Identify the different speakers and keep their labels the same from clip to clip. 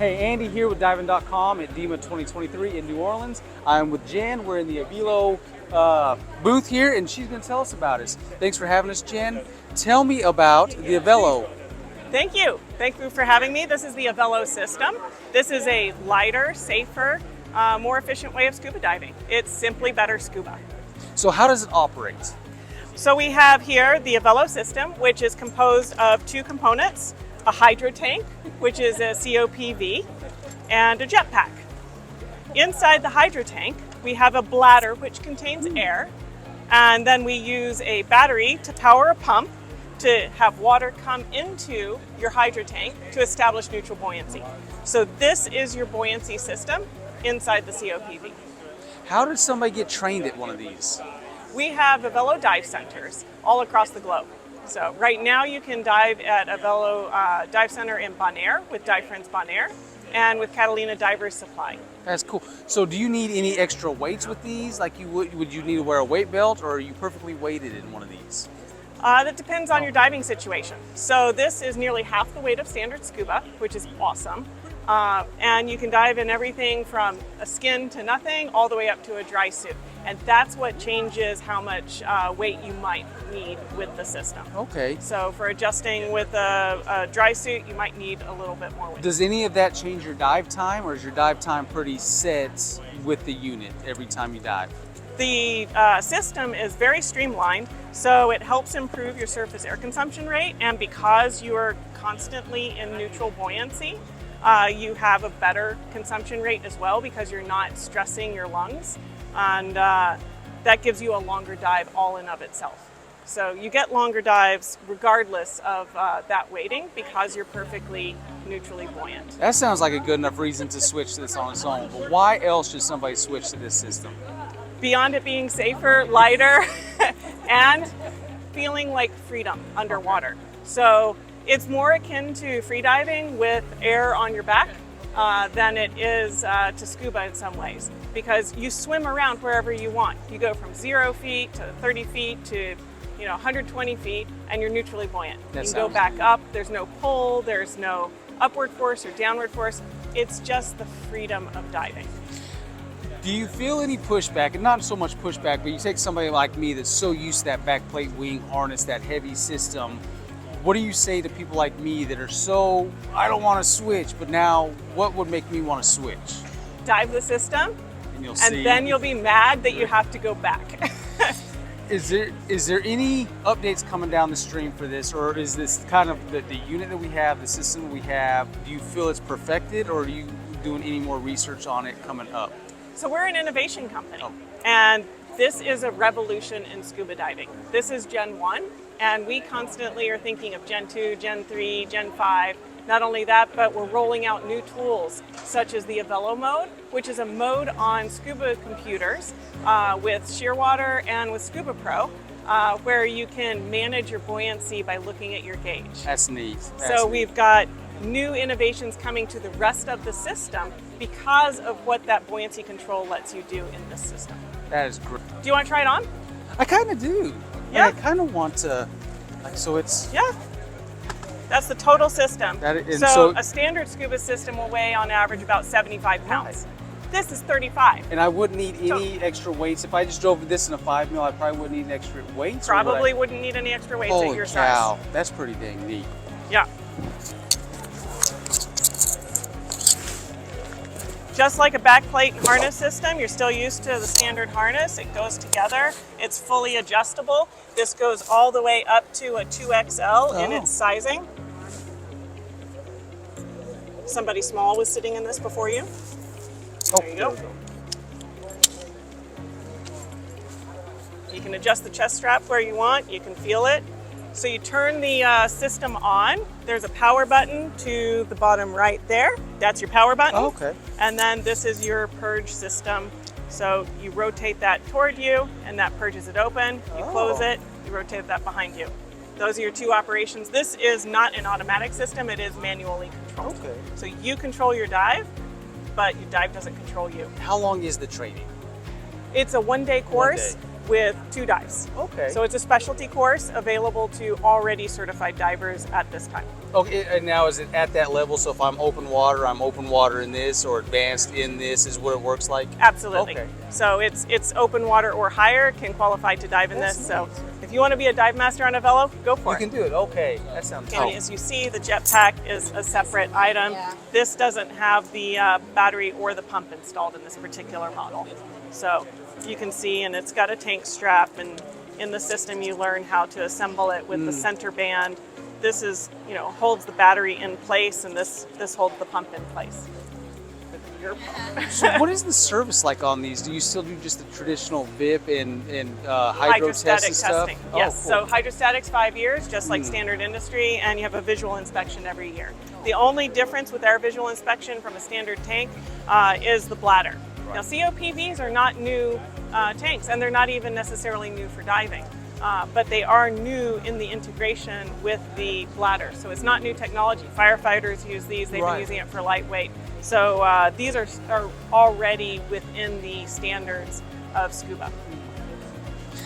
Speaker 1: Hey, Andy here with diving.com at DEMA 2023 in New Orleans. I'm with Jen. We're in the Avelo booth here, and she's going to tell us about it. Thanks for having us, Jen. Tell me about the Avelo.
Speaker 2: Thank you. Thank you for having me. This is the Avelo System. This is a lighter, safer, more efficient way of scuba diving. It's simply better scuba.
Speaker 1: So how does it operate?
Speaker 2: So we have here the Avelo System, which is composed of two components: a hydro tank, which is a COPV, and a jetpack. Inside the hydro tank, we have a bladder which contains air, and then we use a battery to power a pump to have water come into your hydro tank to establish neutral buoyancy. So this is your buoyancy system inside the COPV.
Speaker 1: How did somebody get trained at one of these?
Speaker 2: We have Avelo dive centers all across the globe. So right now you can dive at Avelo Dive Center in Bonaire with Dive Friends Bonaire and with Catalina Divers Supply.
Speaker 1: That's cool. So do you need any extra weights with these? Like would you need to wear a weight belt, or are you perfectly weighted in one of these?
Speaker 2: That depends on your diving situation. So this is nearly half the weight of standard scuba, which is awesome. And you can dive in everything from a skin to nothing all the way up to a dry suit. And that's what changes how much weight you might need with the system.
Speaker 1: Okay.
Speaker 2: So for adjusting with a dry suit, you might need a little bit more weight.
Speaker 1: Does any of that change your dive time, or is your dive time pretty set with the unit every time you dive?
Speaker 2: The system is very streamlined, so it helps improve your surface air consumption rate. And because you are constantly in neutral buoyancy, you have a better consumption rate as well because you're not stressing your lungs. And that gives you a longer dive all in of itself. So you get longer dives regardless of that weighting because you're perfectly neutrally buoyant.
Speaker 1: That sounds like a good enough reason to switch to this on its own. But why else should somebody switch to this system?
Speaker 2: Beyond it being safer, lighter, and feeling like freedom underwater. So it's more akin to freediving with air on your back than it is to scuba in some ways, because you swim around wherever you want. You go from 0 feet to 30 feet to 120 feet, and you're neutrally buoyant. You can go back up. There's no pull. There's no upward force or downward force. It's just the freedom of diving.
Speaker 1: Do you feel any pushback, and not so much pushback, but you take somebody like me that's so used to that backplate wing harness, that heavy system. What do you say to people like me that are so, I don't want to switch, but now what would make me want to switch?
Speaker 2: Dive the system,
Speaker 1: and
Speaker 2: then you'll be mad that you have to go back.
Speaker 1: Is there any updates coming down the stream for this, or is this kind of the unit that we have, the system that we have, do you feel it's perfected, or are you doing any more research on it coming up?
Speaker 2: So we're an innovation company, and this is a revolution in scuba diving. This is Gen 1, and we constantly are thinking of Gen 2, Gen 3, Gen 5. Not only that, but we're rolling out new tools, such as the Avelo mode, which is a mode on scuba computers with Shearwater and with Scuba Pro, where you can manage your buoyancy by looking at your gauge.
Speaker 1: That's neat.
Speaker 2: We've got new innovations coming to the rest of the system because of what that buoyancy control lets you do in this system.
Speaker 1: That is great.
Speaker 2: Do you want to try it on?
Speaker 1: I kind of do.
Speaker 2: Yeah.
Speaker 1: I kind of want to, so it's...
Speaker 2: Yeah. That's the total system. So a standard scuba system will weigh on average about 75 pounds. Right. This is 35.
Speaker 1: And I wouldn't need any extra weights. If I just drove this in a 5 mil, I probably wouldn't need any extra weights.
Speaker 2: Probably wouldn't need any extra weights at your size.
Speaker 1: Holy cow, that's pretty dang neat.
Speaker 2: Yeah. Just like a backplate and harness system, you're still used to the standard harness. It goes together. It's fully adjustable. This goes all the way up to a 2XL in its sizing. Somebody small was sitting in this before you. There you go. You can adjust the chest strap where you want. You can feel it. So you turn the system on. There's a power button to the bottom right there. That's your power button.
Speaker 1: Oh, okay.
Speaker 2: And then this is your purge system. So you rotate that toward you, and that purges it open. You close it, you rotate that behind you. Those are your two operations. This is not an automatic system. It is manually controlled.
Speaker 1: Okay.
Speaker 2: So you control your dive, but your dive doesn't control you.
Speaker 1: How long is the training?
Speaker 2: It's a one-day course. with 2 dives.
Speaker 1: Okay.
Speaker 2: So it's a specialty course available to already certified divers at this time.
Speaker 1: Okay, and now is it at that level? So if I'm open water in this, or advanced in this, is what it works like?
Speaker 2: Absolutely.
Speaker 1: Okay.
Speaker 2: So it's open water or higher can qualify to dive in this. So if you want to be a dive master on a Velo, go for
Speaker 1: You
Speaker 2: it.
Speaker 1: can do it. Okay, that sounds
Speaker 2: And
Speaker 1: cool.
Speaker 2: as you see, the jetpack is a separate item.
Speaker 3: Yeah.
Speaker 2: This doesn't have the battery or the pump installed in this particular model. So you can see, and it's got a tank strap, and in the system you learn how to assemble it with the center band. This is, holds the battery in place, and this holds the pump in place. Your pump.
Speaker 1: So what is the service like on these? Do you still do just the traditional VIP and hydro test and
Speaker 2: Hydrostatic
Speaker 1: stuff?
Speaker 2: testing.
Speaker 1: Oh,
Speaker 2: Yes.
Speaker 1: cool.
Speaker 2: So hydrostatics 5 years, just like standard industry, and you have a visual inspection every year. The only difference with our visual inspection from a standard tank is the bladder. Now, COPVs are not new tanks, and they're not even necessarily new for diving. But they are new in the integration with the bladder. So it's not new technology. Firefighters use these. They've been using it for lightweight. So these are already within the standards of Scuba.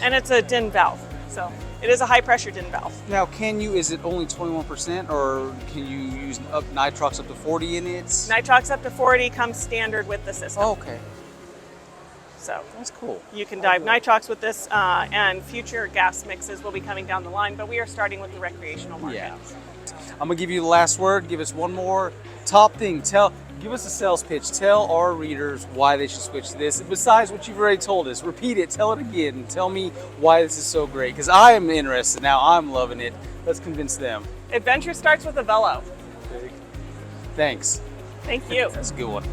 Speaker 2: And it's a DIN valve. So it is a high pressure DIN valve.
Speaker 1: Now, is it only 21%, or can you use nitrox up to 40 in it?
Speaker 2: Nitrox up to 40 comes standard with the system.
Speaker 1: Oh, okay.
Speaker 2: So
Speaker 1: That's cool.
Speaker 2: you can dive nitrox with this, and future gas mixes will be coming down the line, but we are starting with the recreational market.
Speaker 1: Yeah. I'm gonna give you the last word. Give us one more top thing. Give us a sales pitch. Tell our readers why they should switch to this. Besides what you've already told us, repeat it. Tell it again. Tell me why this is so great. Because I am interested now. I'm loving it. Let's convince them.
Speaker 2: Adventure starts with a Velo.
Speaker 1: Thanks.
Speaker 2: Thank you.
Speaker 1: That's a good one.